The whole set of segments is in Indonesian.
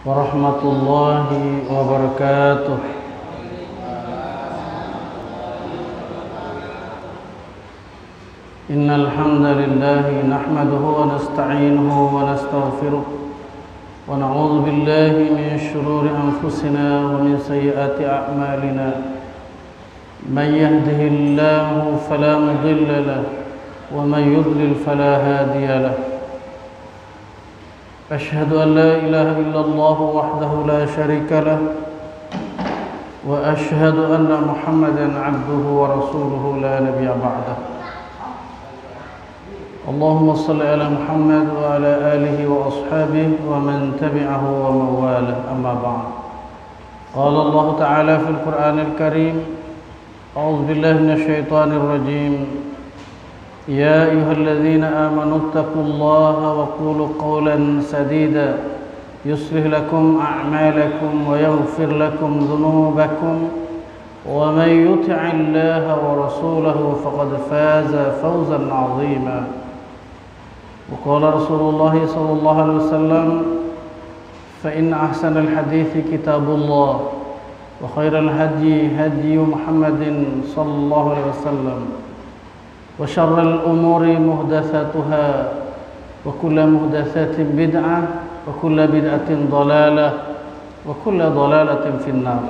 warahmatullahi wabarakatuh. Innal hamdalillah nahmaduhu wa nasta'inuhu wa nastaghfiruh wa na'udzu billahi min shururi anfusina wa min sayyiati a'malina. Man yahdihillahu fala mudilla lahu wa man yudlil fala hadiya lahu. أشهد أن لا إله إلا الله وحده لا شريك له وأشهد أن محمدا عبده ورسوله لا نبي بعده. اللهم صل على محمد وعلى آله وأصحابه ومن تبعه ومن والاه. أما بعد. قال الله تعالى في القرآن الكريم: أعوذ بالله من الشيطان الرجيم. يا أيها الذين آمنوا اتقوا الله وقولوا قولا سديدا يصلح لكم أعمالكم ويغفر لكم ذنوبكم ومن يطع الله ورسوله فقد فاز فوزا عظيما. وقال رسول الله صلى الله عليه وسلم: فإن أحسن الحديث كتاب الله وخير الهدي هدي محمد صلى الله عليه وسلم وشر الأمور محدثاتها وكل محدثات بدعة وكل بدعة ضلالة وكل ضلالة في النار.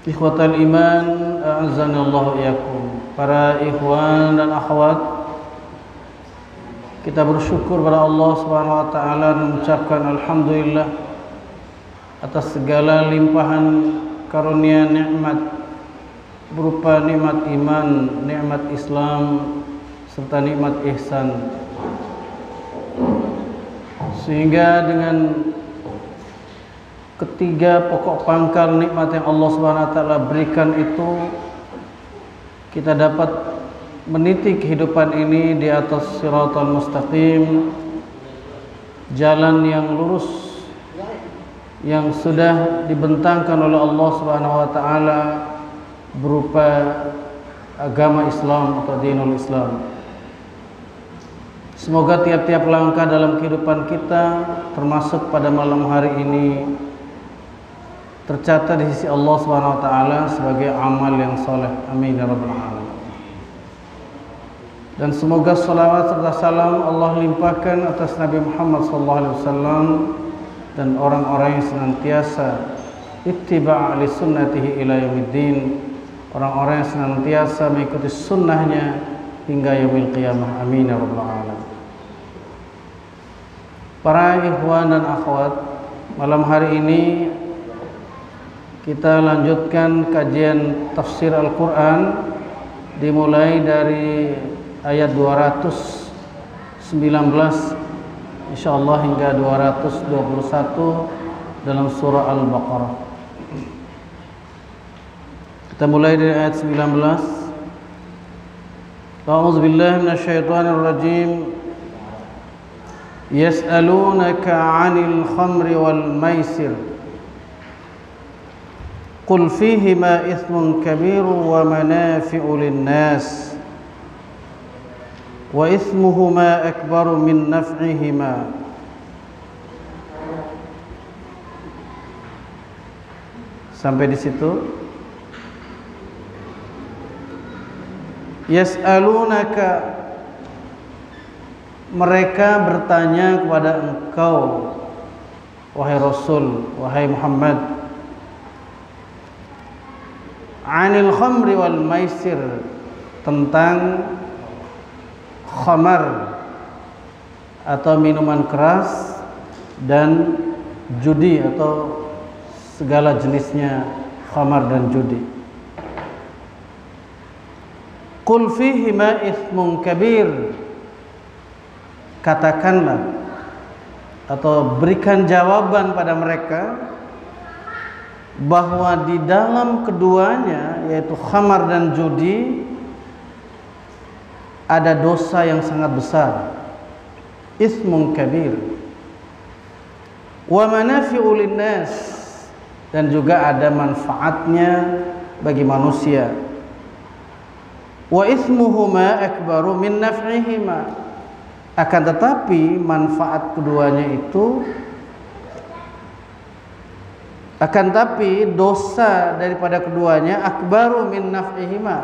Ikhwatal iman, a'azzanallahu iyyakum. Para ikhwan dan akhwat, kita bersyukur pada Allah Subhanahu wa taala dan mengucapkan alhamdulillah atas segala limpahan karunia nikmat berupa nikmat iman, nikmat Islam, serta nikmat ihsan. Sehingga dengan ketiga pokok pangkal nikmat yang Allah Subhanahu wa taala berikan itu, kita dapat meniti kehidupan ini di atas siratal mustaqim, jalan yang lurus yang sudah dibentangkan oleh Allah Subhanahu wa taala berupa agama Islam atau dinul Islam. Semoga tiap-tiap langkah dalam kehidupan kita, termasuk pada malam hari ini, tercatat di sisi Allah Subhanahu wa taala sebagai amal yang saleh. Amin ya rabbal alamin. Dan semoga salawat serta salam Allah limpahkan atas Nabi Muhammad sallallahu alaihi wasallam dan orang-orang yang senantiasa ittiba' li sunnatihi ila yaumiddin, orang-orang yang senantiasa mengikuti sunnahnya hingga yaumil qiyamah. Amin ya rabbal alamin. Para ikhwan dan akhwat, malam hari ini kita lanjutkan kajian tafsir Al-Quran, dimulai dari ayat 219 insyaallah hingga 221 dalam surah Al-Baqarah. Kita mulai dari ayat 19. A'udzu billahi minasyaitonir rajim. Yas'alunaka 'anil khamri wal maisir. Qul fihima ithmun kabirun wa manafi'u lin-nas wa ithmuhuma akbaru min naf'ihima. Sampai di situ. Yas'alunaka, mereka bertanya kepada engkau wahai Rasul, wahai Muhammad, 'anil khamri wal maisir, tentang khamar atau minuman keras dan judi atau segala jenisnya khamar dan judi. Qul fihima ithmun kabir, katakanlah atau berikan jawaban pada mereka bahwa di dalam keduanya, yaitu khamar dan judi, ada dosa yang sangat besar, ithmun kabir, wa manafi'u linnas, dan juga ada manfaatnya bagi manusia. Wa ithmuhuma akbaru min naf'ihima, akan tetapi manfaat keduanya itu Akan tapi dosa daripada keduanya akbaru min naf'ihima,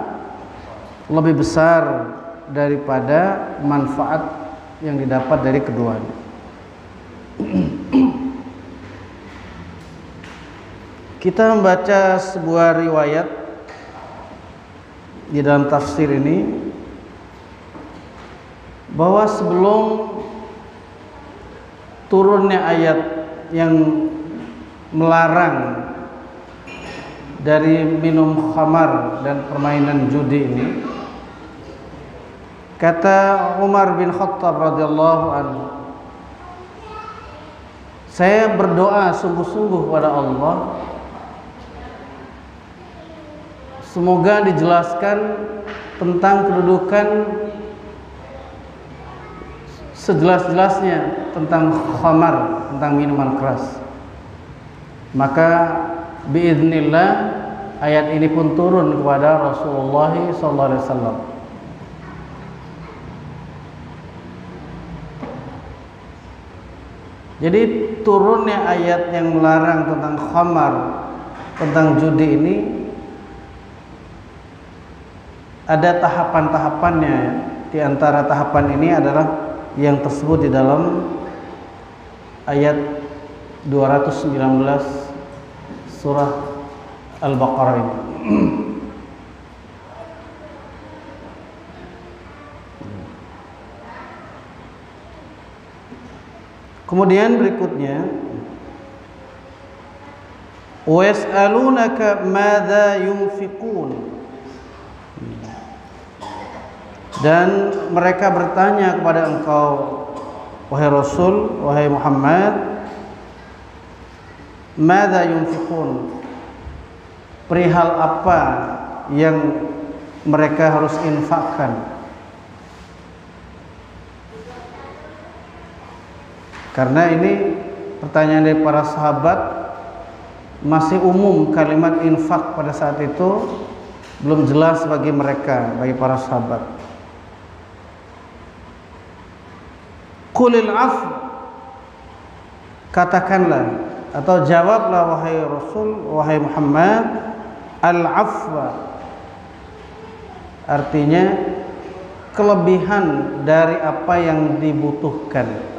lebih besar daripada manfaat yang didapat dari keduanya. Kita membaca sebuah riwayat di dalam tafsir ini bahwa sebelum turunnya ayat yang melarang dari minum khamar dan permainan judi ini, kata Umar bin Khattab radhiyallahu anhu, saya berdoa sungguh-sungguh kepada Allah semoga dijelaskan tentang kedudukan sejelas-jelasnya tentang khamar, tentang minuman keras. Maka biiznillah ayat ini pun turun kepada Rasulullah SAW. Jadi turunnya ayat yang melarang tentang khamar, tentang judi ini ada tahapan-tahapannya. Di antara tahapan ini adalah yang tersebut di dalam ayat 219 surah Al-Baqarah ini. Kemudian berikutnya, wa yas'alunaka madza yunfiqun, dan mereka bertanya kepada engkau wahai Rasul, wahai Muhammad, madza yunfiqun, perihal apa yang mereka harus infakkan. Karena ini pertanyaan dari para sahabat, masih umum kalimat infak pada saat itu, belum jelas bagi mereka, bagi para sahabat. Qulil afw, katakanlah atau jawablah wahai Rasul, wahai Muhammad, al-afwa, artinya kelebihan dari apa yang dibutuhkan.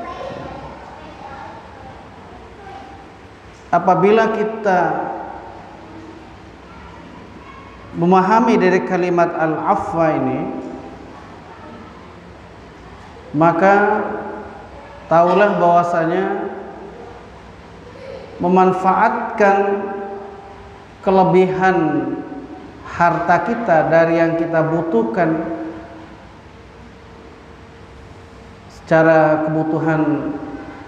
Apabila kita memahami dari kalimat al-afwa ini, maka taulah bahwasanya memanfaatkan kelebihan harta kita dari yang kita butuhkan secara kebutuhan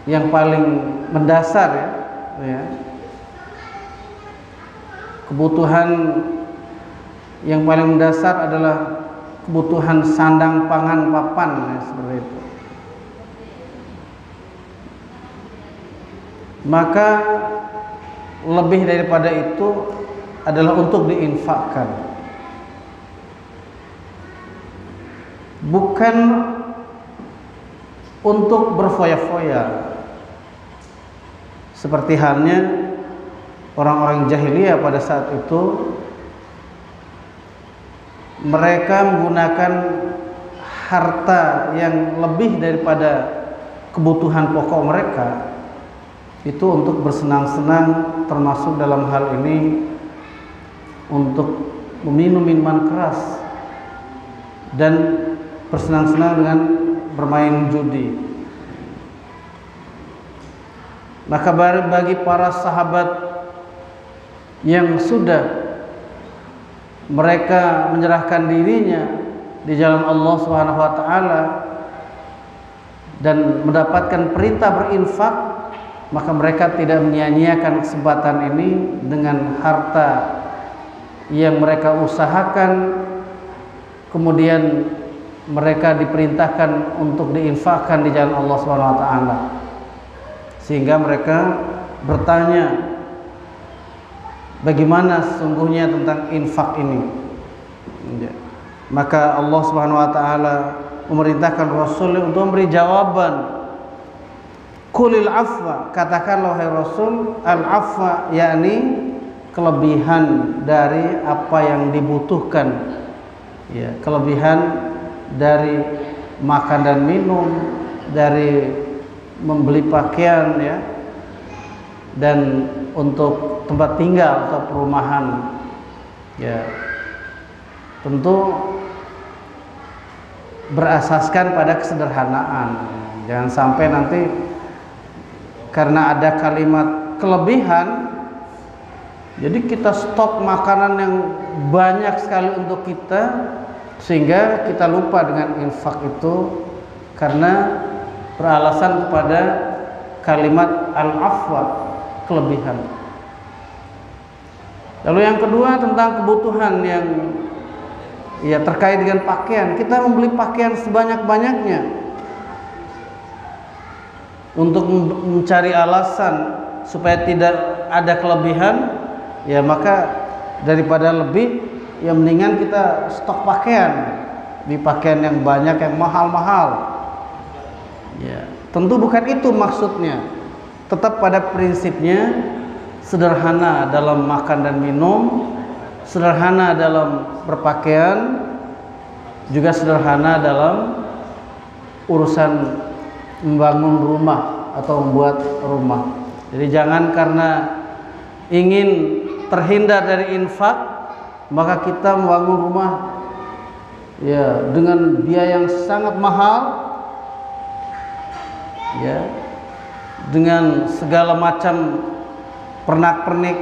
yang paling mendasar, ya. Kebutuhan yang paling mendasar adalah kebutuhan sandang, pangan, papan, ya, seperti itu. Maka lebih daripada itu adalah untuk diinfakkan, bukan untuk berfoya-foya seperti halnya orang-orang jahiliyah pada saat itu. Mereka menggunakan harta yang lebih daripada kebutuhan pokok mereka itu untuk bersenang-senang, termasuk dalam hal ini untuk meminum minuman keras dan bersenang-senang dengan bermain judi. Maka bagi para sahabat yang sudah mereka menyerahkan dirinya di jalan Allah Subhanahu wa taala dan mendapatkan perintah berinfak, maka mereka tidak menyia-nyiakan kesempatan ini dengan harta yang mereka usahakan, kemudian mereka diperintahkan untuk diinfakkan di jalan Allah Subhanahu wa taala. Sehingga mereka bertanya, bagaimana sesungguhnya tentang infak ini? Maka Allah Subhanahu wa taala memerintahkan Rasul untuk memberi jawaban Qulil afwa, katakanlah wahai Rasul, al afwa yakni kelebihan dari apa yang dibutuhkan, ya, kelebihan dari makan dan minum, dari membeli pakaian, ya, dan untuk tempat tinggal atau perumahan, ya, tentu berasaskan pada kesederhanaan. Jangan sampai nanti karena ada kalimat kelebihan, jadi kita stok makanan yang banyak sekali untuk kita, sehingga kita lupa dengan infak itu karena beralasan kepada kalimat al-afwa, kelebihan. Lalu yang kedua tentang kebutuhan yang ya terkait dengan pakaian. Kita membeli pakaian sebanyak-banyaknya untuk mencari alasan supaya tidak ada kelebihan, ya maka daripada lebih, ya mendingan kita stok pakaian, di pakaian yang banyak, yang mahal-mahal. Ya, tentu bukan itu maksudnya. Tetap pada prinsipnya sederhana dalam makan dan minum, sederhana dalam berpakaian, juga sederhana dalam urusan membangun rumah atau membuat rumah. Jadi jangan karena ingin terhindar dari infak maka kita membangun rumah, ya, dengan biaya yang sangat mahal, ya, dengan segala macam pernak-pernik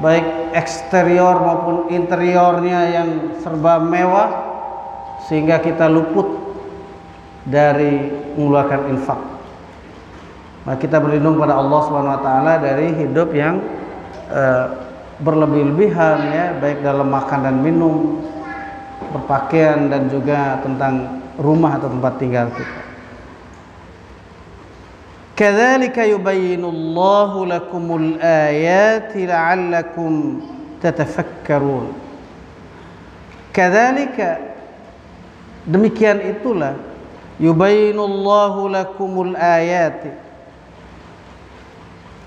baik eksterior maupun interiornya yang serba mewah, sehingga kita luput dari mengeluarkan infak. Maka kita berlindung pada Allah Subhanahu wa taala dari hidup yang berlebih-lebihan, ya, baik dalam makan dan minum, berpakaian, dan juga tentang rumah atau tempat tinggal kita. Kadzalika yubayyinullahu lakumul ayati la'allakum tatafakkarun. Kadzalika, demikian itulah, yubayyinullahu lakumul ayati,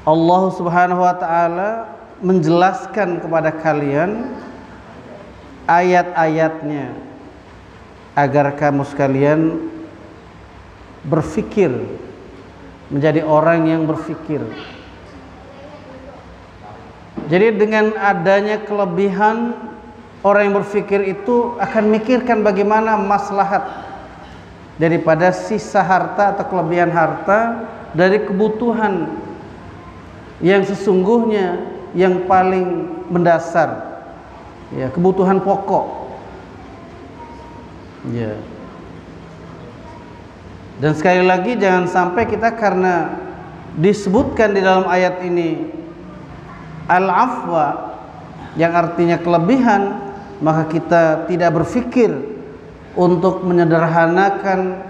Allah Subhanahu wa taala menjelaskan kepada kalian ayat-ayatnya agar kamu sekalian berfikir, menjadi orang yang berfikir. Jadi dengan adanya kelebihan, orang yang berfikir itu akan mikirkan bagaimana maslahat daripada sisa harta atau kelebihan harta dari kebutuhan yang sesungguhnya yang paling mendasar, ya, kebutuhan pokok, ya. Dan sekali lagi jangan sampai kita karena disebutkan di dalam ayat ini al-afwa yang artinya kelebihan, maka kita tidak berfikir untuk menyederhanakan,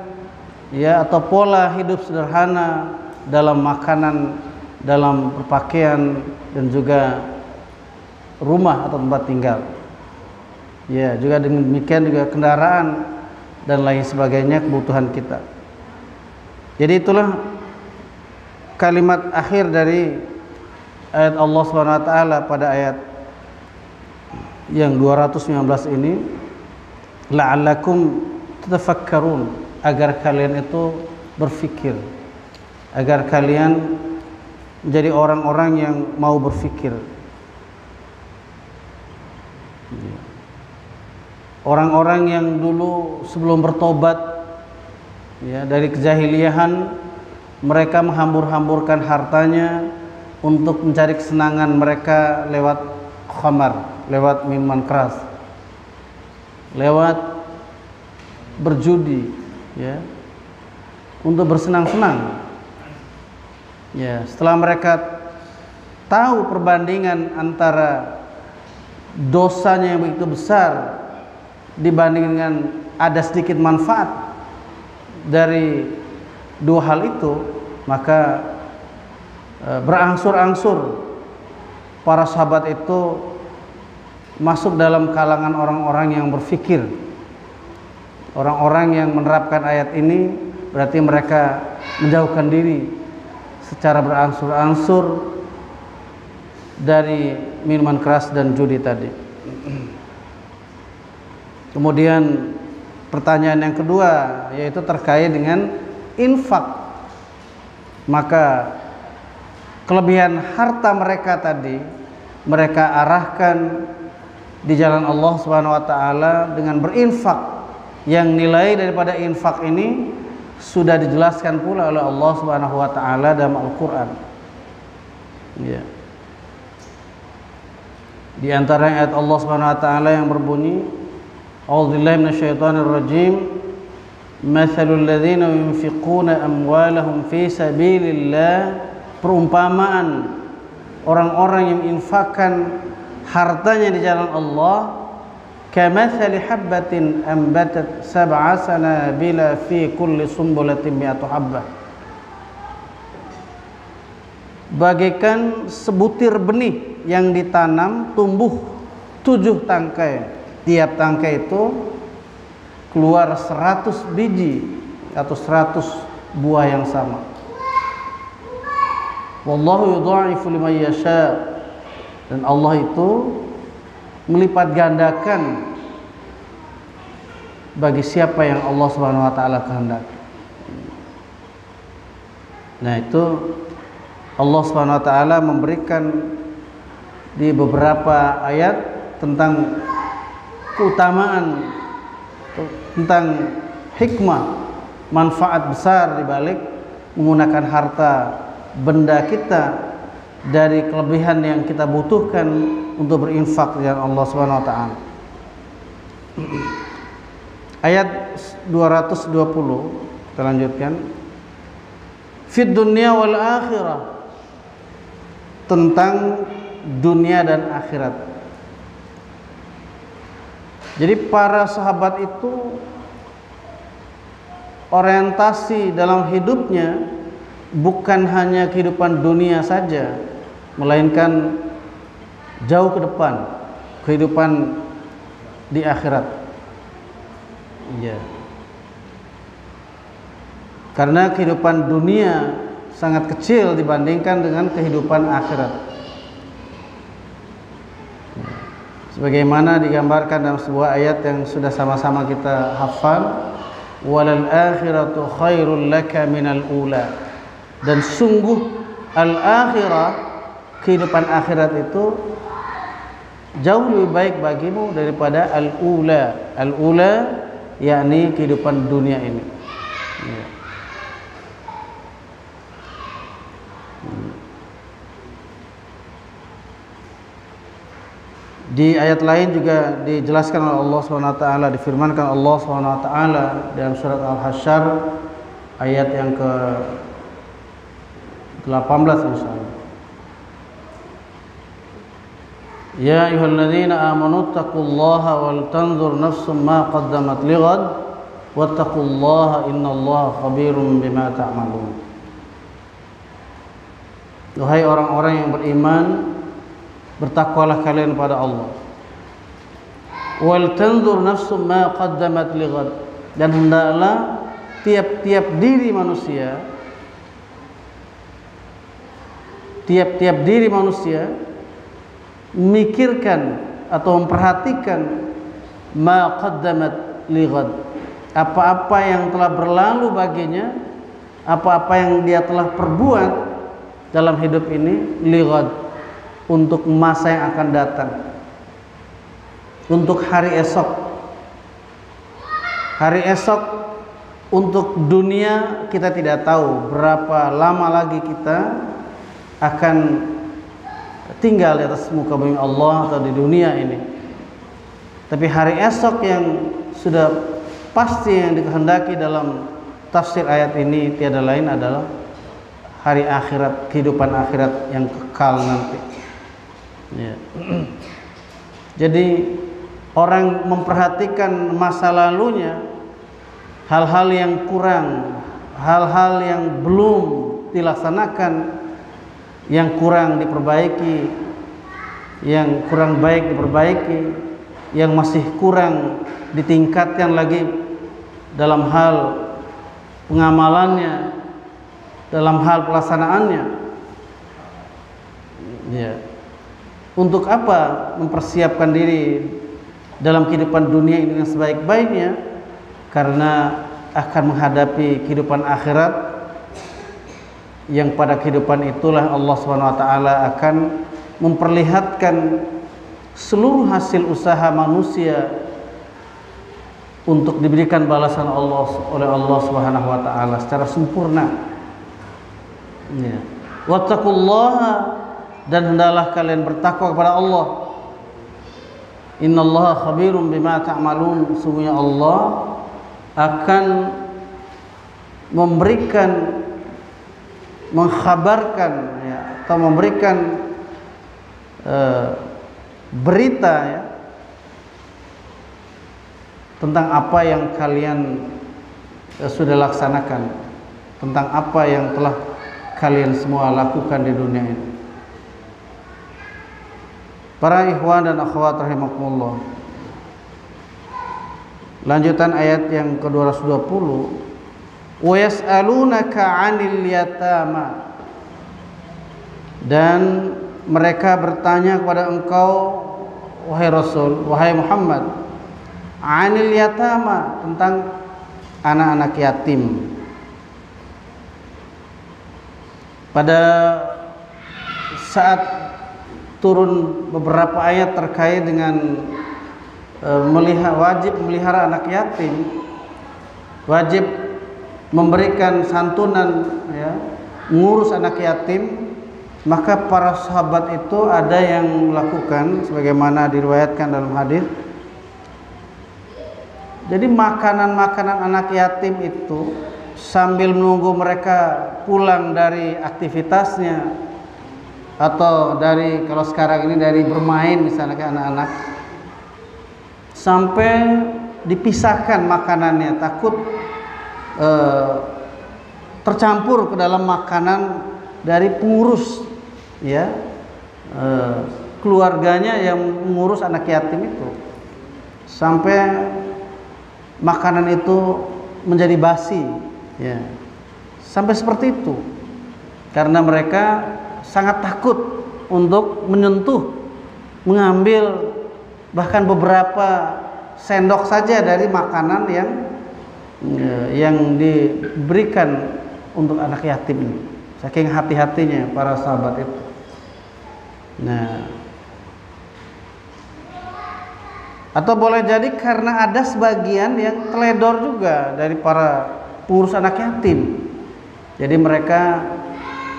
ya, atau pola hidup sederhana dalam makanan, dalam berpakaian, dan juga rumah atau tempat tinggal. Ya, juga demikian juga kendaraan dan lain sebagainya, kebutuhan kita. Jadi itulah kalimat akhir dari ayat Allah Subhanahu wa taala pada ayat yang 219 ini, la'allakum tatafakkarun, agar kalian itu berfikir, agar kalian menjadi orang-orang yang mau berfikir. Orang-orang yang dulu sebelum bertobat, ya, dari kejahiliahan, mereka menghambur-hamburkan hartanya untuk mencari kesenangan mereka lewat khamar, lewat minuman keras, lewat berjudi, ya, untuk bersenang-senang. Ya, setelah mereka tahu perbandingan antara dosanya yang begitu besar dibanding dengan ada sedikit manfaat dari dua hal itu, maka berangsur-angsur para sahabat itu masuk dalam kalangan orang-orang yang berfikir. Orang-orang yang menerapkan ayat ini berarti mereka menjauhkan diri secara berangsur-angsur dari minuman keras dan judi tadi. Kemudian pertanyaan yang kedua yaitu terkait dengan infak. Maka kelebihan harta mereka tadi mereka arahkan di jalan Allah Subhanahu wa taala dengan berinfak, yang nilai daripada infak ini sudah dijelaskan pula oleh Allah Subhanahu wa taala dalam Al-Qur'an. Ya. Di antara ayat Allah Subhanahu wa taala yang berbunyi, A'udzubillahi minasyaitonir rajim, mathalul ladzina yunfiquna amwalahum fi sabilillah, perumpamaan orang-orang yang infakkan hartanya di jalan Allah, kamathali habbatin ambatat sab'a sanabila fi kulli sumbulatin mi'atu habbah, bagaikan sebutir benih yang ditanam tumbuh 7 tangkai. Tiap tangkai itu keluar 100 biji atau 100 buah yang sama. Wallahu yudha'ifu liman yasha, dan Allah itu melipat gandakan bagi siapa yang Allah Subhanahu wa taala kehendaki. Nah, itu Allah Subhanahu wa taala memberikan di beberapa ayat tentang keutamaan, tentang hikmah, manfaat besar di balik menggunakan harta benda kita dari kelebihan yang kita butuhkan untuk berinfak dengan Allah Subhanahu wa taala. Ayat 220 kita lanjutkan. Fid dunya wal akhirah, tentang dunia dan akhirat. Jadi para sahabat itu orientasi dalam hidupnya bukan hanya kehidupan dunia saja, melainkan jauh ke depan, kehidupan di akhirat. Ya. Karena kehidupan dunia sangat kecil dibandingkan dengan kehidupan akhirat. Sebagaimana digambarkan dalam sebuah ayat yang sudah sama-sama kita hafal, walal akhiratu khairul laka minal ula, dan sungguh al-akhirah, kehidupan akhirat itu jauh lebih baik bagimu daripada al-ula. Al-ula yakni kehidupan dunia ini. Ya. Di ayat lain juga dijelaskan oleh Allah SWT, difirmankan Allah SWT dalam surat Al-Hasyr ayat yang ke-18 insyaallah. Ya ayyuhalladzina amanu taqullaha wal tanzur nafsum ma qaddamat lighad wattaqullaha innallaha khabirum bima ta'malun. Wahai orang-orang yang beriman, bertakwalah kalian pada Allah. Wal tanzur nafsum ma qaddamat lighad, dan hendaklah tiap-tiap diri manusia, tiap-tiap diri manusia memikirkan atau memperhatikan ma qaddamat lighad, apa-apa yang telah berlalu baginya, apa-apa yang dia telah perbuat dalam hidup ini, lighad, untuk masa yang akan datang, untuk hari esok. Hari esok untuk dunia kita tidak tahu berapa lama lagi kita akan tinggal di atas muka bumi Allah atau di dunia ini. Tapi hari esok yang sudah pasti yang dikehendaki dalam tafsir ayat ini tiada lain adalah hari akhirat, kehidupan akhirat yang kekal nanti. Ya. Jadi orang memperhatikan masa lalunya, hal-hal yang kurang, hal-hal yang belum dilaksanakan, yang kurang diperbaiki, yang kurang baik diperbaiki, yang masih kurang ditingkatkan lagi dalam hal pengamalannya, dalam hal pelaksanaannya. Ya. Untuk apa mempersiapkan diri dalam kehidupan dunia ini dengan sebaik-baiknya? Karena akan menghadapi kehidupan akhirat, yang pada kehidupan itulah Allah Subhanahu wa taala akan memperlihatkan seluruh hasil usaha manusia untuk diberikan balasan oleh Allah Subhanahu wa taala secara sempurna. Ya. Wattaqullaha, dan hendaklah kalian bertakwa kepada Allah. Innallaha khabirum bima ta'malun, sungguhnya Allah akan memberikan, mengkhabarkan, ya, atau memberikan berita, ya, tentang apa yang kalian sudah laksanakan, tentang apa yang telah kalian semua lakukan di dunia ini. Para ikhwan dan akhwat rahimakumullah, lanjutan ayat yang ke-220, wa yas'alunaka 'anil yatama, dan mereka bertanya kepada engkau wahai Rasul, wahai Muhammad, 'anil yatama, tentang anak-anak yatim. Pada saat turun beberapa ayat terkait dengan wajib memelihara anak yatim, wajib memberikan santunan, ya, mengurus anak yatim, maka para sahabat itu ada yang melakukan sebagaimana diriwayatkan dalam hadis. Jadi makanan-makanan anak yatim itu sambil menunggu mereka pulang dari aktivitasnya, atau dari, kalau sekarang ini dari bermain misalnya ke anak-anak, sampai dipisahkan makanannya, takut tercampur ke dalam makanan dari pengurus, ya, keluarganya yang mengurus anak yatim itu, sampai makanan itu menjadi basi, ya, sampai seperti itu, karena mereka sangat takut untuk menyentuh, mengambil bahkan beberapa sendok saja dari makanan yang diberikan untuk anak yatim ini. Saking hati-hatinya para sahabat itu. Nah, atau boleh jadi karena ada sebagian yang teledor juga dari para pengurus anak yatim. Jadi mereka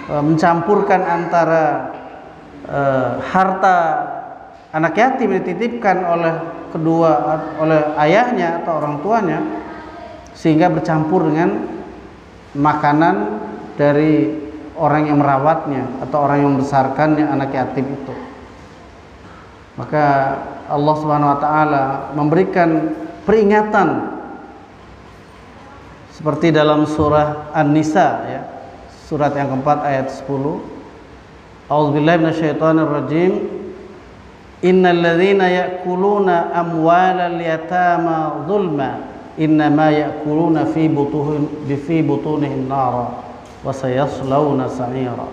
mencampurkan antara harta anak yatim dititipkan oleh ayahnya atau orang tuanya, sehingga bercampur dengan makanan dari orang yang merawatnya atau orang yang membesarkannya anak yatim itu. Maka Allah Subhanahu wa taala memberikan peringatan seperti dalam surah An-Nisa, ya, surat yang keempat ayat 10. A'udzubillahi minasyaitonir rajim. Innal ladzina ya'kuluna amwalal yatama dzulma innama ya'kuluna fi butunihim nara wa sayaslawna sa'ira.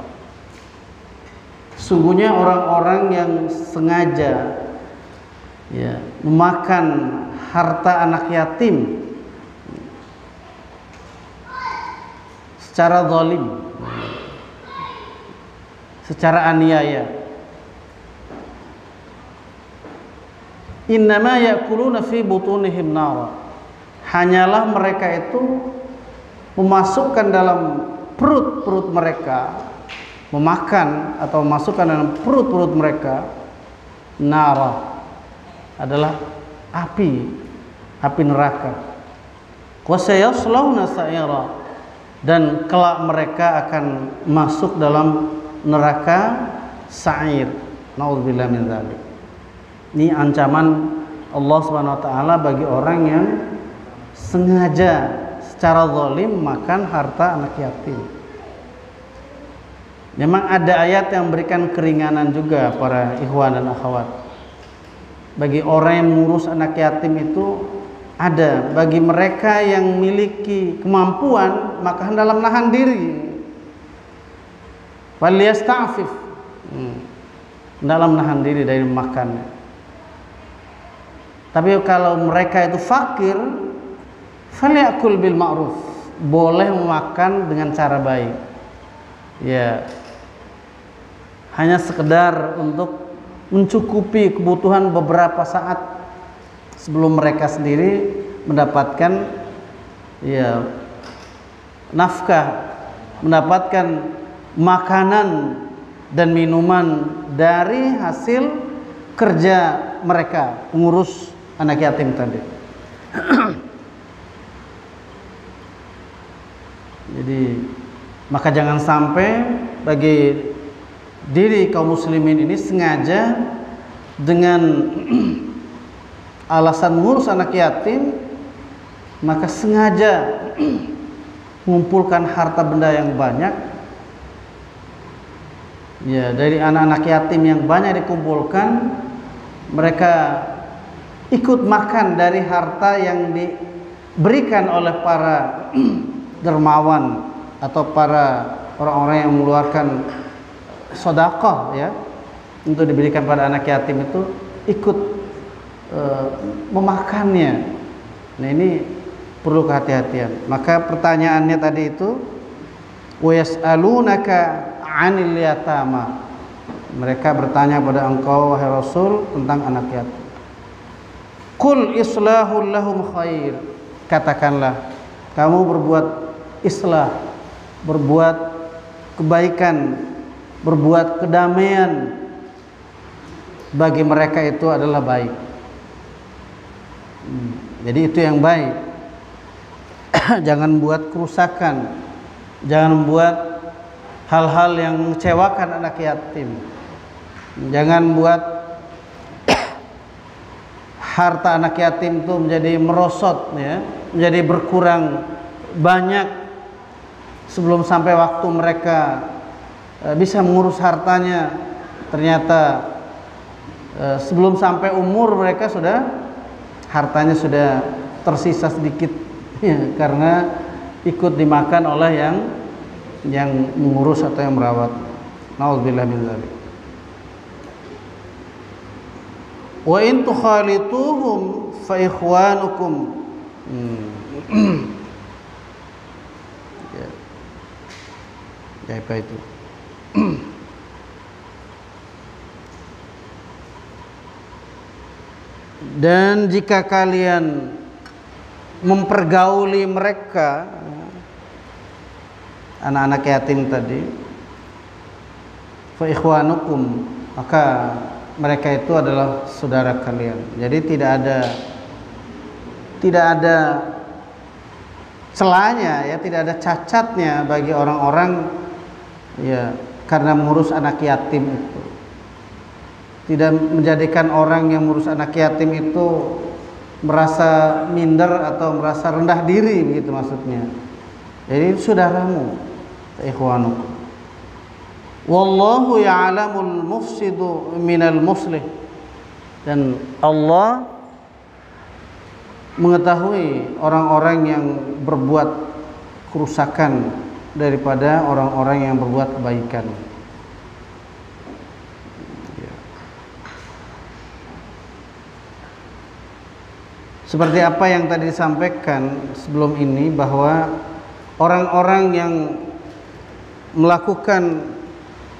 Sungguhnya orang-orang yang sengaja, ya, memakan harta anak yatim secara zalim, secara aniaya, innama ya'kuluna fi butunihim nara, hanyalah mereka itu memasukkan dalam perut-perut mereka, memakan atau memasukkan dalam perut-perut mereka nara, adalah api neraka. Wa sayaslawna sa'ira, dan kelak mereka akan masuk dalam neraka sa'ir. Nauzubillah min dzalik. Ini ancaman Allah Subhanahu wa taala bagi orang yang sengaja secara zalim makan harta anak yatim. Memang ada ayat yang memberikan keringanan juga para ikhwan dan akhwat. Bagi orang yang mengurus anak yatim itu ada, bagi mereka yang memiliki kemampuan maka hendaklah menahan diri Falyasta'fif. Dalam menahan diri dari makannya. Tapi kalau mereka itu fakir, falyakul bil ma'ruf. Boleh memakan dengan cara baik. Ya. Hanya sekedar untuk mencukupi kebutuhan beberapa saat sebelum mereka sendiri mendapatkan ya nafkah, mendapatkan makanan dan minuman dari hasil kerja mereka pengurus anak yatim tadi. Jadi maka jangan sampai bagi diri kaum muslimin ini sengaja dengan alasan mengurus anak yatim, maka sengaja mengumpulkan harta benda yang banyak. Ya, dari anak-anak yatim yang banyak dikumpulkan, mereka ikut makan dari harta yang diberikan oleh para dermawan atau para orang-orang yang mengeluarkan sedekah ya untuk diberikan pada anak yatim, itu ikut memakannya. Nah, ini perlu kehati-hatian. Maka pertanyaannya tadi itu, wa yas'alunaka 'anil yatama. Mereka bertanya pada engkau wahai Rasul tentang anak yatim. Qul islahul lahum khair. Katakanlah, kamu berbuat islah, berbuat kebaikan, berbuat kedamaian bagi mereka itu adalah baik. Jadi itu yang baik. Jangan buat kerusakan, jangan buat hal-hal yang mengecewakan anak yatim, jangan buat harta anak yatim itu menjadi merosot ya, menjadi berkurang banyak sebelum sampai waktu mereka bisa mengurus hartanya. Ternyata sebelum sampai umur mereka hartanya sudah tersisa sedikit ya, karena ikut dimakan oleh yang mengurus atau yang merawat. Nauzubillah min dzalik. Wa in tukhalituhum fa ikhwanukum. Ya, apa itu? Dan jika kalian mempergauli mereka, anak-anak yatim tadi, fa ikhwanukum, maka mereka itu adalah saudara kalian. Jadi tidak ada celahnya ya, tidak ada cacatnya bagi orang-orang ya karena mengurus anak yatim itu. Tidak menjadikan orang yang mengurus anak yatim itu merasa minder atau merasa rendah diri, begitu maksudnya. Jadi saudaramu, ikhwanukum. Wallahu ya'lamul mufsidu minal muslih. Dan Allah mengetahui orang-orang yang berbuat kerusakan daripada orang-orang yang berbuat kebaikan. Seperti apa yang tadi disampaikan sebelum ini, bahwa orang-orang yang melakukan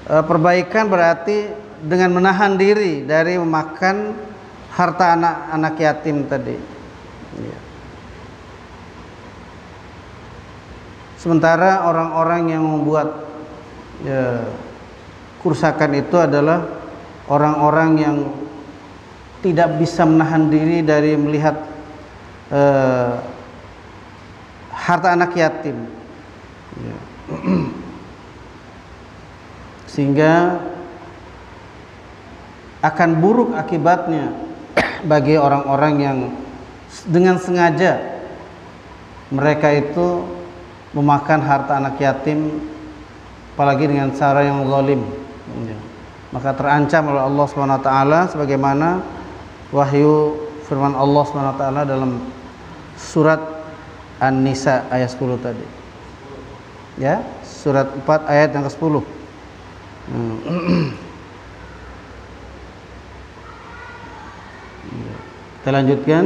perbaikan berarti dengan menahan diri dari memakan harta anak-anak yatim tadi. Sementara orang-orang yang membuat kerusakan itu adalah orang-orang yang tidak bisa menahan diri dari melihat harta anak yatim, sehingga akan buruk akibatnya bagi orang-orang yang dengan sengaja mereka itu memakan harta anak yatim, apalagi dengan cara yang zalim. Maka terancam oleh Allah SWT, sebagaimana wahyu firman Allah SWT dalam surat An-Nisa ayat 10 tadi. Ya, surat 4 ayat yang ke-10. Kita lanjutkan.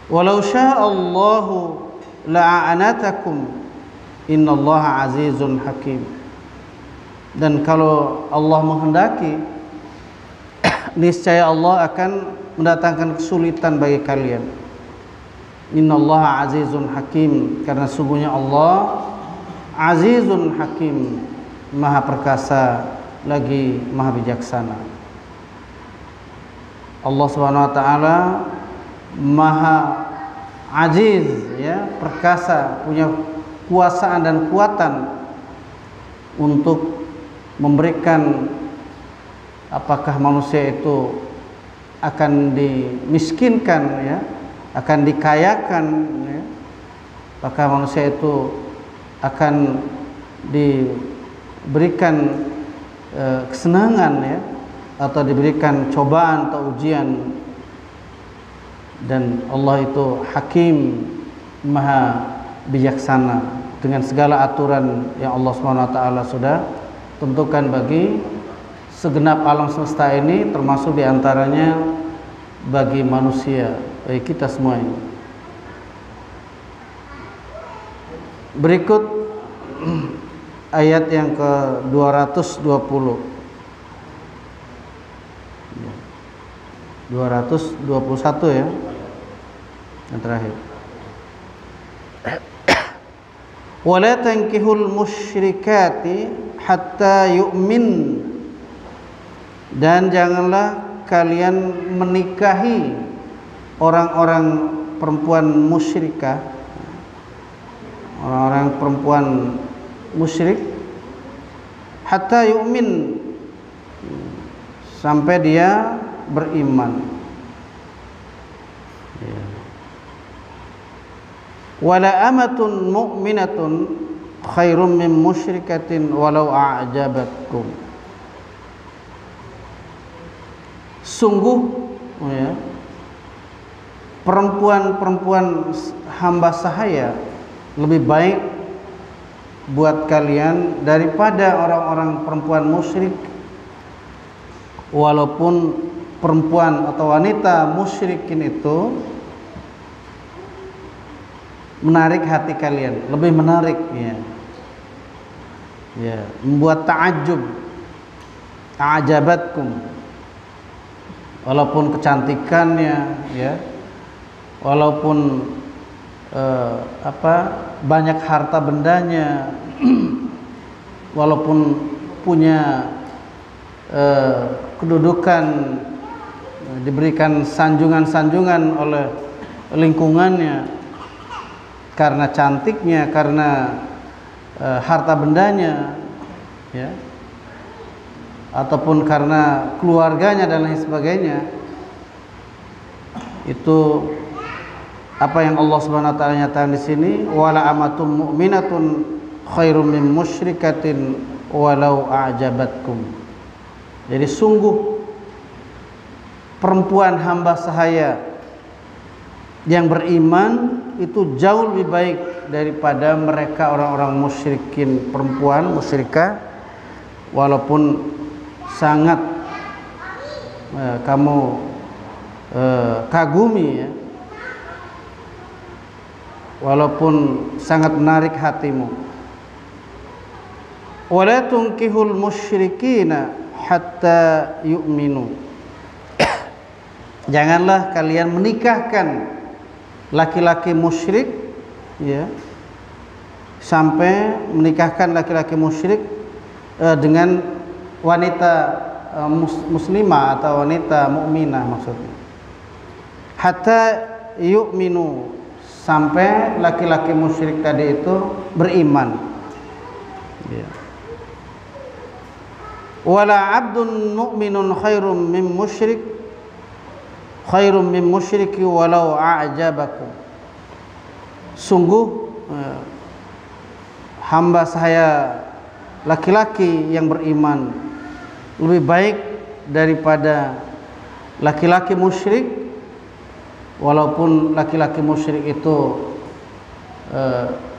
Walau sya'allahu la'anatakum innallaha azizun hakim. Dan kalau Allah menghendaki, niscaya Allah akan mendatangkan kesulitan bagi kalian. Innallaha azizun hakim, karena sungguhnya Allah azizun hakim, maha perkasa lagi maha bijaksana. Allah Subhanahu wa taala maha aziz, ya, perkasa, punya kuasaan dan kuatan untuk memberikan, apakah manusia itu akan dimiskinkan, ya, akan dikayakan, ya, apakah manusia itu akan diberikan kesenangan, ya, atau diberikan cobaan atau ujian. Dan Allah itu hakim, maha bijaksana dengan segala aturan yang Allah SWT sudah tentukan bagi segenap alam semesta ini, termasuk diantaranya bagi manusia, bagi kita semua ini. Berikut ayat yang ke-220, 221, ya, yang terakhir. Wala tankihul musyrikati hatta yu'min, dan janganlah kalian menikahi orang-orang perempuan musyrikah, orang-orang perempuan musyrik, hatta yu'min, sampai dia beriman. Wala amatun mu'minatun khairum min musyrikatin walau a'jabatkum. Sungguh, ya, perempuan-perempuan hamba sahaya lebih baik buat kalian daripada orang-orang perempuan musyrik, walaupun perempuan atau wanita musyrikin itu menarik hati kalian, lebih menarik, ya, ya, membuat ta'ajub, a'jabatkum, walaupun kecantikannya, ya, walaupun banyak harta bendanya, walaupun punya kedudukan, diberikan sanjungan-sanjungan oleh lingkungannya karena cantiknya, karena harta bendanya, ya, ataupun karena keluarganya dan lain sebagainya. Itu apa yang Allah Subhanahu wa taala nyatakan di sini, wala amatum mu'minatun khairum min musyrikatin walau a'jabatkum. Jadi sungguh perempuan hamba sahaya yang beriman itu jauh lebih baik daripada mereka orang-orang musyrikin, perempuan musyrikah, walaupun sangat kamu kagumi, ya, walaupun sangat menarik hatimu. Wala tunkihul musyrikina hatta yu'minu. Janganlah kalian menikahkan laki-laki musyrik, ya, sampai menikahkan laki-laki musyrik dengan wanita muslimah atau wanita mukminah, maksudnya. Hatta yu'minu, sampai laki-laki musyrik tadi itu beriman, ya. Wala 'abdun mu'minun khairum min musyriki walau a'jabakum. Sungguh hamba saya laki-laki yang beriman lebih baik daripada laki-laki musyrik, walaupun laki-laki musyrik itu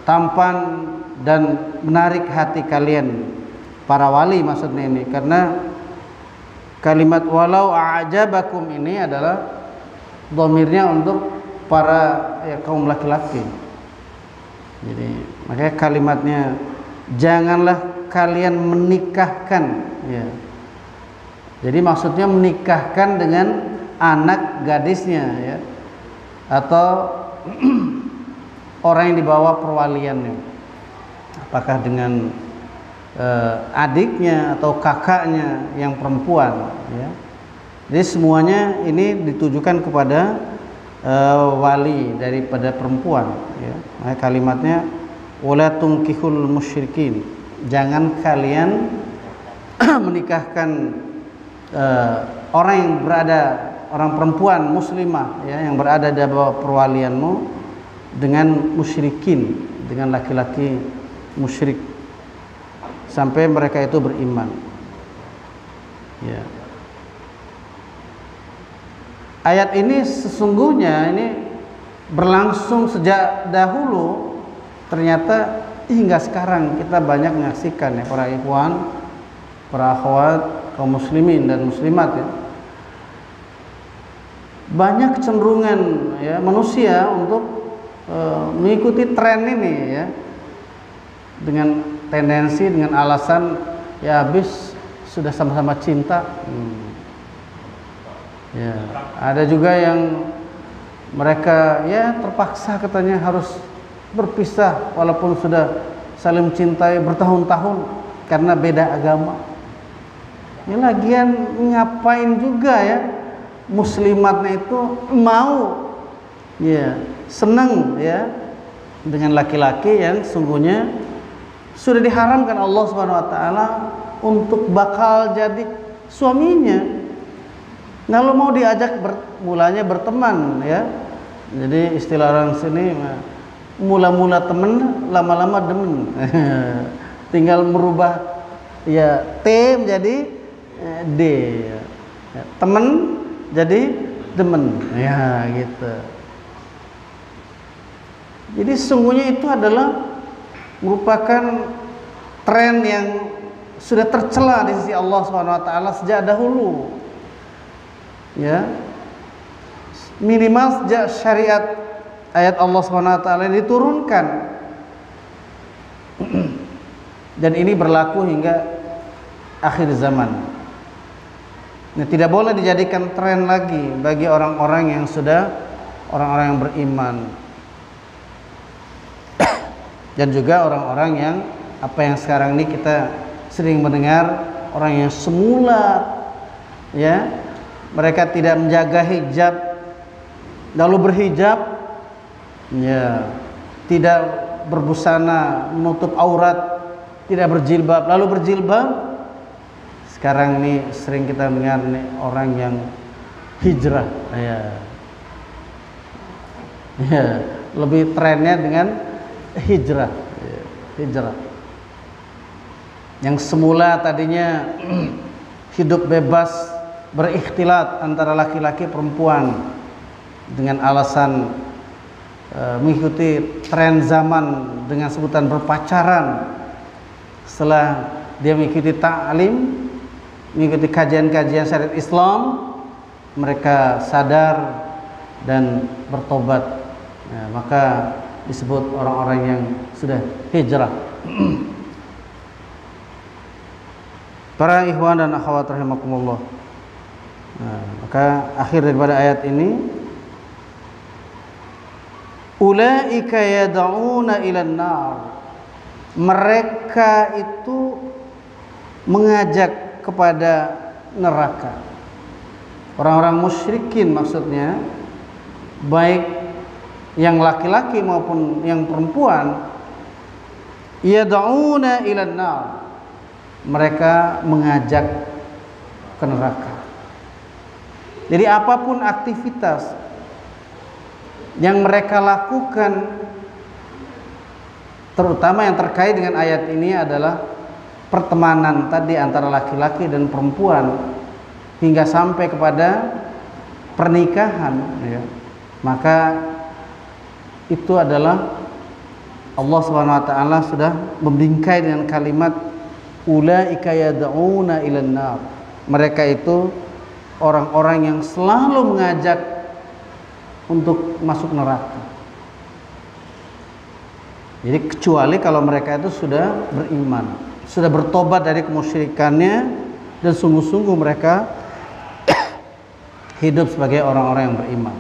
tampan dan menarik hati kalian para wali maksudnya ini, karena kalimat walau a'jabakum ini adalah dhamirnya untuk para kaum laki-laki. Jadi makanya kalimatnya janganlah kalian menikahkan ya. Jadi maksudnya menikahkan dengan anak gadisnya ya, atau orang yang dibawa perwaliannya, apakah dengan adiknya atau kakaknya yang perempuan ya. Jadi semuanya ini ditujukan kepada wali daripada perempuan ya. Nah, kalimatnya wala tunkihul musyrikin, jangan kalian menikahkan orang perempuan muslimah ya, yang berada di bawah perwalianmu dengan musyrikin, dengan laki-laki musyrik sampai mereka itu beriman ya. Ayat ini sesungguhnya ini berlangsung sejak dahulu, ternyata hingga sekarang kita banyak menyaksikan ya, para ikhwan, para akhwat, kaum muslimin dan muslimat ya, banyak kecenderungan ya manusia untuk mengikuti tren ini ya, dengan tendensi, dengan alasan ya habis sudah sama-sama cinta. Ya, ada juga yang mereka ya terpaksa katanya harus berpisah walaupun sudah saling mencintai bertahun-tahun karena beda agama. Ya lagian ngapain juga ya muslimatnya itu mau ya senang ya dengan laki-laki yang sungguhnya sudah diharamkan Allah Subhanahu wa taala untuk bakal jadi suaminya. Kalau mau diajak mulanya berteman ya. Jadi istilah orang sini mula-mula temen, lama-lama demen. Tinggal merubah ya T menjadi D ya. Temen jadi demen ya gitu. Jadi sesungguhnya itu adalah merupakan tren yang sudah tercela di sisi Allah Subhanahu wa taala sejak dahulu. Ya. Minimal sejak syariat ayat Allah Subhanahu wa taala diturunkan. Dan ini berlaku hingga akhir zaman. Nah, tidak boleh dijadikan tren lagi bagi orang-orang yang orang-orang yang beriman. Dan juga orang-orang yang yang sekarang ini kita sering mendengar, orang yang semula ya mereka tidak menjaga hijab lalu berhijab ya, tidak berbusana menutup aurat, tidak berjilbab lalu berjilbab. Sekarang ini sering kita mendengar nih, orang yang hijrah ya. Ya, lebih trennya dengan hijrah ya, hijrah. Yang semula tadinya hidup bebas berikhtilat antara laki-laki perempuan dengan alasan mengikuti tren zaman dengan sebutan berpacaran. Setelah dia mengikuti ta'lim, mengikuti kajian-kajian syariat Islam, mereka sadar dan bertobat. Nah, maka disebut orang-orang yang sudah hijrah. Para ikhwan dan akhwat rahimakumullah. Nah, maka akhir daripada ayat ini, ulaika yad'una ilan nar, mereka itu mengajak kepada neraka. Orang-orang musyrikin maksudnya, baik yang laki-laki maupun yang perempuan, yad'una ilan nar, mereka mengajak ke neraka. Jadi apapun aktivitas yang mereka lakukan, terutama yang terkait dengan ayat ini adalah pertemanan tadi antara laki-laki dan perempuan hingga sampai kepada pernikahan ya. Maka itu adalah Allah Subhanahu wa taala sudah membingkai dengan kalimat ulaika yad'una ilan nar. Mereka itu orang-orang yang selalu mengajak untuk masuk neraka. Jadi kecuali kalau mereka itu sudah beriman, sudah bertobat dari kemusyrikannya dan sungguh-sungguh mereka hidup sebagai orang-orang yang beriman.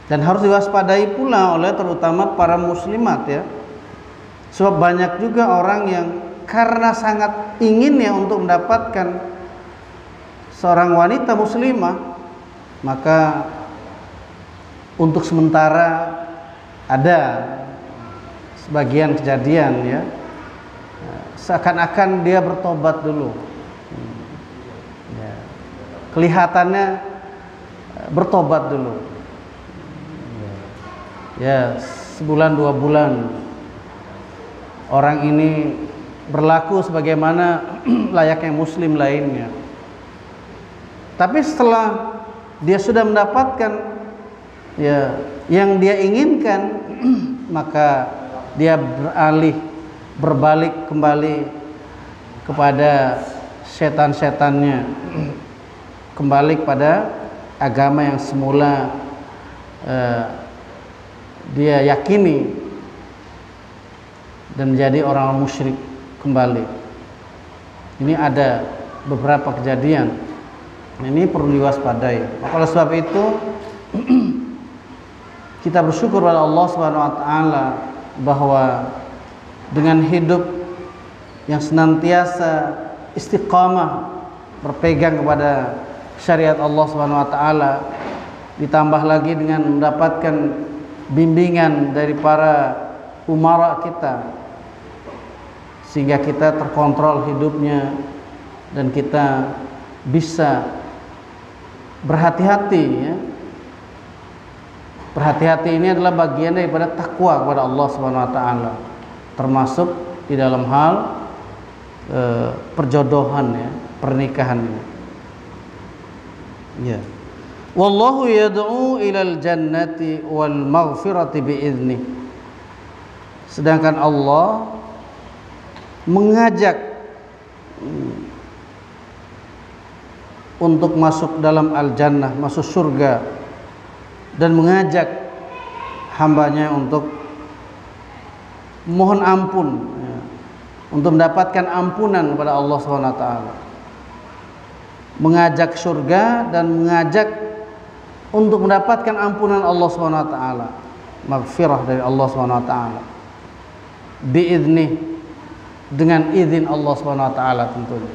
Dan harus diwaspadai pula oleh terutama para muslimat ya. Sebab banyak juga orang yang karena sangat inginnya untuk mendapatkan seorang wanita muslimah, maka untuk sementara ada sebagian kejadian ya, seakan-akan dia bertobat dulu ya, kelihatannya bertobat dulu ya, sebulan 2 bulan orang ini berlaku sebagaimana layaknya muslim lainnya. Tapi setelah dia sudah mendapatkan ya yang dia inginkan, maka dia berbalik kembali kepada setan-setannya, kembali kepada agama yang semula dia yakini dan menjadi orang musyrik kembali. Ini ada beberapa kejadian. Ini perlu diwaspadai. Maka oleh sebab itu kita bersyukur kepada Allah Subhanahu wa taala bahwa dengan hidup yang senantiasa istiqamah berpegang kepada syariat Allah Subhanahu wa taala, ditambah lagi dengan mendapatkan bimbingan dari para umara kita, sehingga kita terkontrol hidupnya dan kita bisa berhati-hati ya. Berhati-hati ini adalah bagian daripada takwa kepada Allah Subhanahu wa taala, termasuk di dalam hal perjodohan ya, pernikahan ini. Ya. Wallahu yad'u ilal jannati wal maghfirati bi'idznih. Sedangkan Allah mengajak untuk masuk dalam al-jannah, masuk surga, dan mengajak hambanya untuk mohon ampun ya, untuk mendapatkan ampunan kepada Allah SWT. Mengajak surga dan mengajak untuk mendapatkan ampunan Allah SWT, maghfirah dari Allah SWT, biidznih, dengan izin Allah SWT tentunya.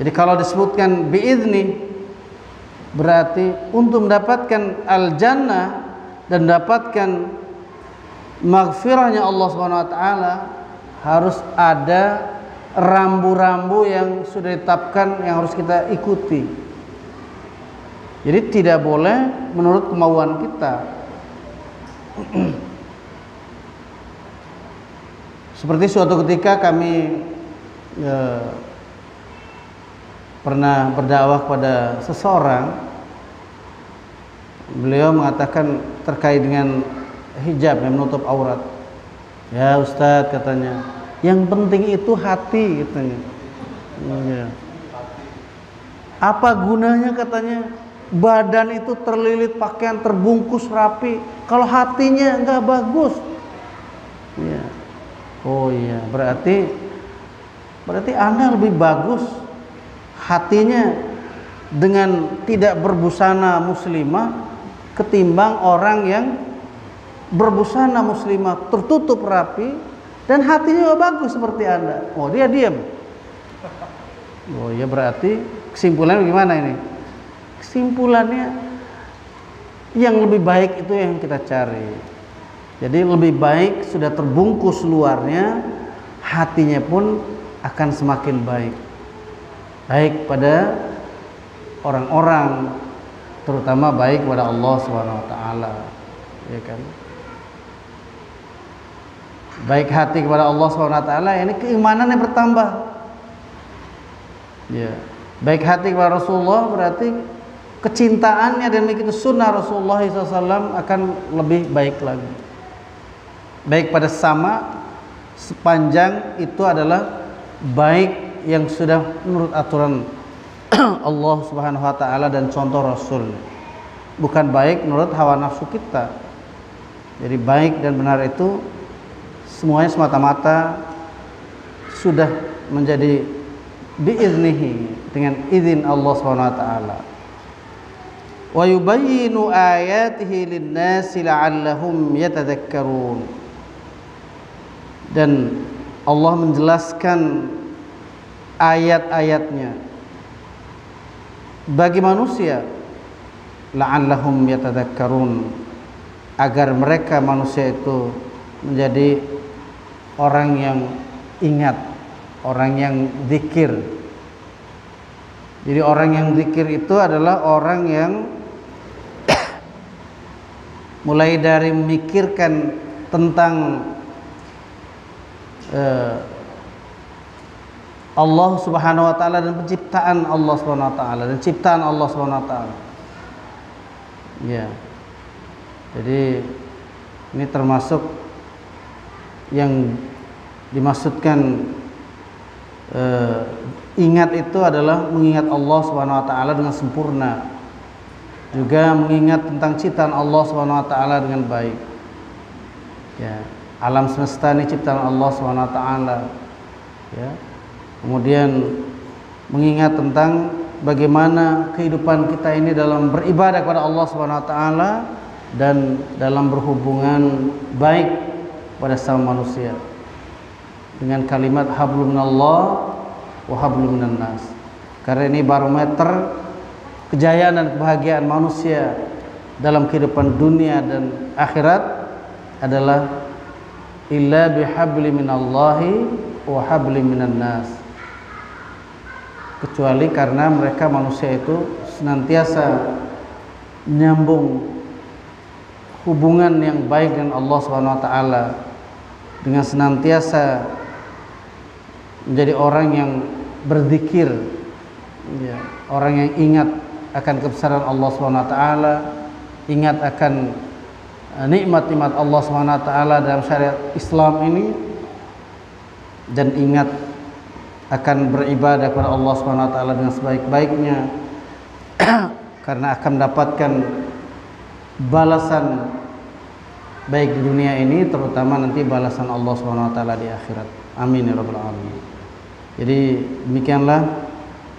Jadi kalau disebutkan biidznih, berarti untuk mendapatkan al-jannah dan mendapatkan maghfirahnya Allah SWT harus ada rambu-rambu yang sudah ditetapkan yang harus kita ikuti. Jadi tidak boleh menurut kemauan kita. Seperti suatu ketika kami pernah berdakwah kepada seseorang. Beliau mengatakan terkait dengan hijab yang menutup aurat. Ya Ustadz, katanya, yang penting itu hati, katanya. Ya. Apa gunanya, katanya, badan itu terlilit pakaian terbungkus rapi, kalau hatinya enggak bagus. Ya. Oh iya, berarti Anda lebih bagus hatinya dengan tidak berbusana muslimah ketimbang orang yang berbusana muslimah tertutup rapi dan hatinya bagus seperti Anda. Oh, dia diam. Oh ya, berarti kesimpulannya gimana ini? Kesimpulannya yang lebih baik itu yang kita cari. Jadi lebih baik sudah terbungkus luarnya, hatinya pun akan semakin baik. Baik pada orang-orang, terutama baik kepada Allah Subhanahu wa taala. Ya kan? Baik hati kepada Allah Subhanahu wa taala, ini keimanannya bertambah. Ya. Baik hati kepada Rasulullah berarti kecintaannya dan mengikuti sunnah Rasulullah SAW akan lebih baik lagi. Baik pada sama sepanjang itu adalah baik yang sudah menurut aturan Allah Subhanahu wa taala dan contoh Rasul. Bukan baik menurut hawa nafsu kita. Jadi baik dan benar itu semuanya semata-mata sudah menjadi biiznihi, dengan izin Allah Subhanahu wa taala. Wa yubayyinu ayatihi lin-nasi la'allahum yatadhakkarun. Dan Allah menjelaskan ayat-ayatnya bagi manusia, la'allahum yatadhakkarun, agar mereka manusia itu menjadi orang yang ingat, orang yang zikir. Jadi orang yang zikir itu adalah orang yang mulai dari memikirkan tentang Allah Subhanahu wa taala dan penciptaan Allah Subhanahu wa taala dan ciptaan Allah Subhanahu wa taala. Ya. Jadi ini termasuk yang dimaksudkan ingat itu adalah mengingat Allah Subhanahu wa taala dengan sempurna. Juga mengingat tentang ciptaan Allah Subhanahu wa taala dengan baik. Ya. Alam semesta ini ciptaan Allah Subhanahu wa taala. Ya. Kemudian mengingat tentang bagaimana kehidupan kita ini dalam beribadah kepada Allah Subhanahu wa taala dan dalam berhubungan baik pada sama manusia dengan kalimat hablum minallah wa hablum minan nas. Karena ini barometer kejayaan dan kebahagiaan manusia dalam kehidupan dunia dan akhirat adalah illa bihabli minallahi wa habli minan nas, kecuali karena mereka manusia itu senantiasa menyambung hubungan yang baik dengan Allah Subhanahu wa taala, dengan senantiasa menjadi orang yang berzikir, ya, orang yang ingat akan kebesaran Allah Subhanahu wa taala, ingat akan nikmat-nikmat Allah Subhanahu wa taala dalam syariat Islam ini, dan ingat akan beribadah kepada Allah Subhanahu wa taala dengan sebaik-baiknya karena akan mendapatkan balasan baik di dunia ini, terutama nanti balasan Allah Subhanahu wa taala di akhirat. Amin ya rabbal alamin. Jadi demikianlah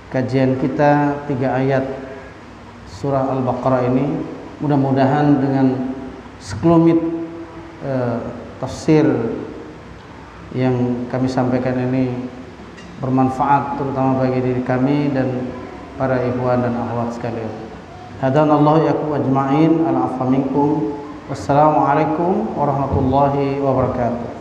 kajian kita 3 ayat surah Al-Baqarah ini. Mudah-mudahan dengan sekelumit tafsir yang kami sampaikan ini bermanfaat terutama bagi diri kami dan para ikhwan dan akhwat sekalian. Hadanallahu yakum ajma'in, al-afwa minkum. Wassalamualaikum warahmatullahi wabarakatuh.